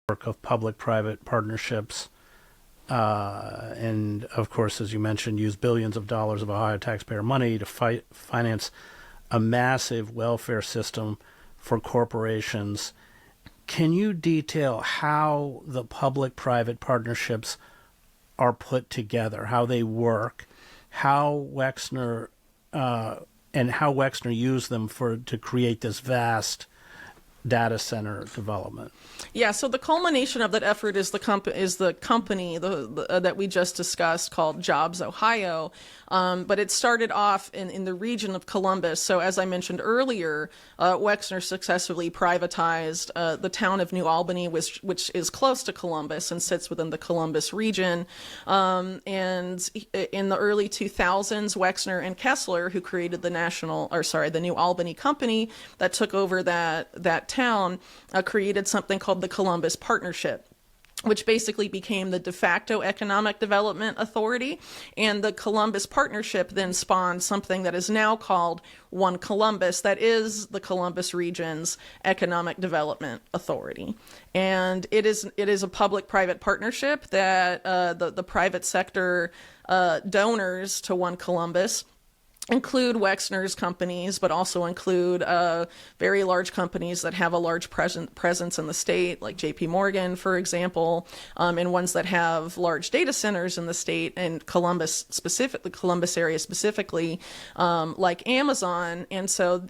of public-private partnerships, and of course, as you mentioned, use billions of dollars of Ohio taxpayer money to finance a massive welfare system for corporations. Can you detail how the public-private partnerships are put together, how they work, how Wexner used them to create this vast data center development? Yeah, so the culmination of that effort is the company that we just discussed called Jobs Ohio, but it started off in the region of Columbus. So as I mentioned earlier, Wexner successfully privatized the town of New Albany, which is close to Columbus and sits within the Columbus region. And in the early 2000s, Wexner and Kessler, who created the New Albany company that took over that town, created something called the Columbus Partnership, which basically became the de facto economic development authority. And the Columbus Partnership then spawned something that is now called One Columbus, that is the Columbus region's economic development authority. And it is a public-private partnership that the private sector donors to One Columbus include Wexner's companies, but also include very large companies that have a large presence in the state, like J.P. Morgan, for example, and ones that have large data centers in the state and the Columbus area specifically, like Amazon. And so,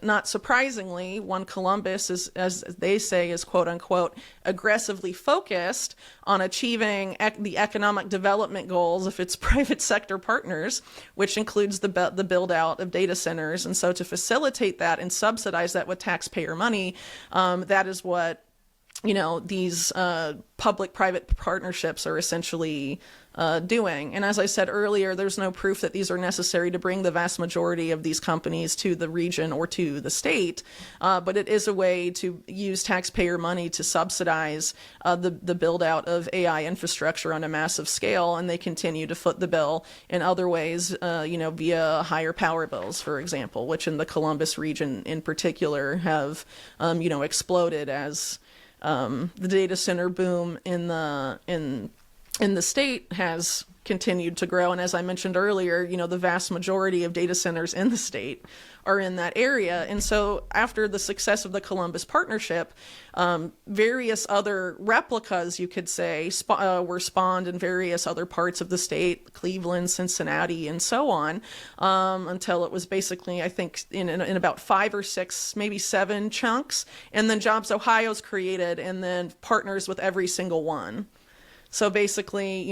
not surprisingly, One Columbus is, as they say, is quote unquote aggressively focused on achieving the economic development goals of its private sector partners, which includes the build out of data centers. And so to facilitate that and subsidize that with taxpayer money, that is what, these public-private partnerships are essentially doing. And as I said earlier, there's no proof that these are necessary to bring the vast majority of these companies to the region or to the state, but it is a way to use taxpayer money to subsidize the build-out of AI infrastructure on a massive scale, and they continue to foot the bill in other ways, via higher power bills, for example, which in the Columbus region in particular have, exploded as the data center boom in the state has continued to grow. And as I mentioned earlier, the vast majority of data centers in the state are in that area. And so after the success of the Columbus Partnership, various other replicas, you could say, were spawned in various other parts of the state, Cleveland, Cincinnati, and so on, until it was basically, I think, in about 5 or 6, maybe 7 chunks. And then Jobs Ohio's created and then partners with every single one. So basically,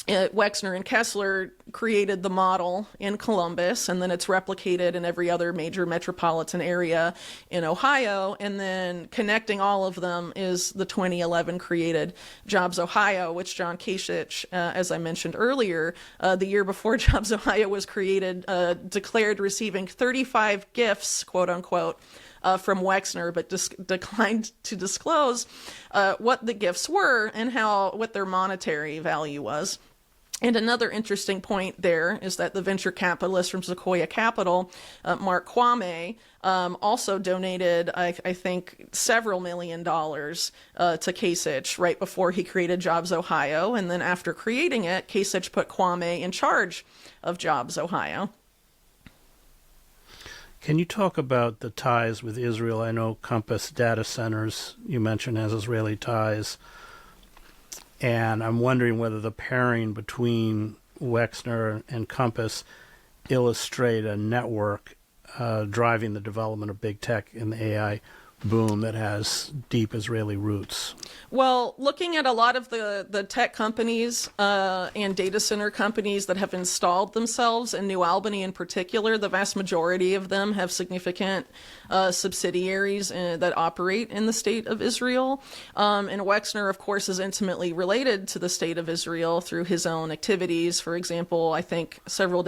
Wexner and Kessler created the model in Columbus, and then it's replicated in every other major metropolitan area in Ohio. And then connecting all of them is the 2011 created Jobs Ohio, which John Kasich, as I mentioned earlier, the year before Jobs Ohio was created, declared receiving 35 gifts, quote unquote, from Wexner, but declined to disclose what the gifts were and what their monetary value was. And another interesting point there is that the venture capitalist from Sequoia Capital, Mark Kwame, also donated, I think, several $1 million to Kasich right before he created Jobs Ohio. And then after creating it, Kasich put Kwame in charge of Jobs Ohio. Can you talk about the ties with Israel? I know Compass Data Centers, you mentioned, has Israeli ties. And I'm wondering whether the pairing between Wexner and Compass illustrate a network driving the development of big tech in the AI boom that has deep Israeli roots. Well, looking at a lot of the tech companies and data center companies that have installed themselves in New Albany in particular, the vast majority of them have significant subsidiaries that operate in the state of Israel. And Wexner, of course, is intimately related to the state of Israel through his own activities. For example, I think several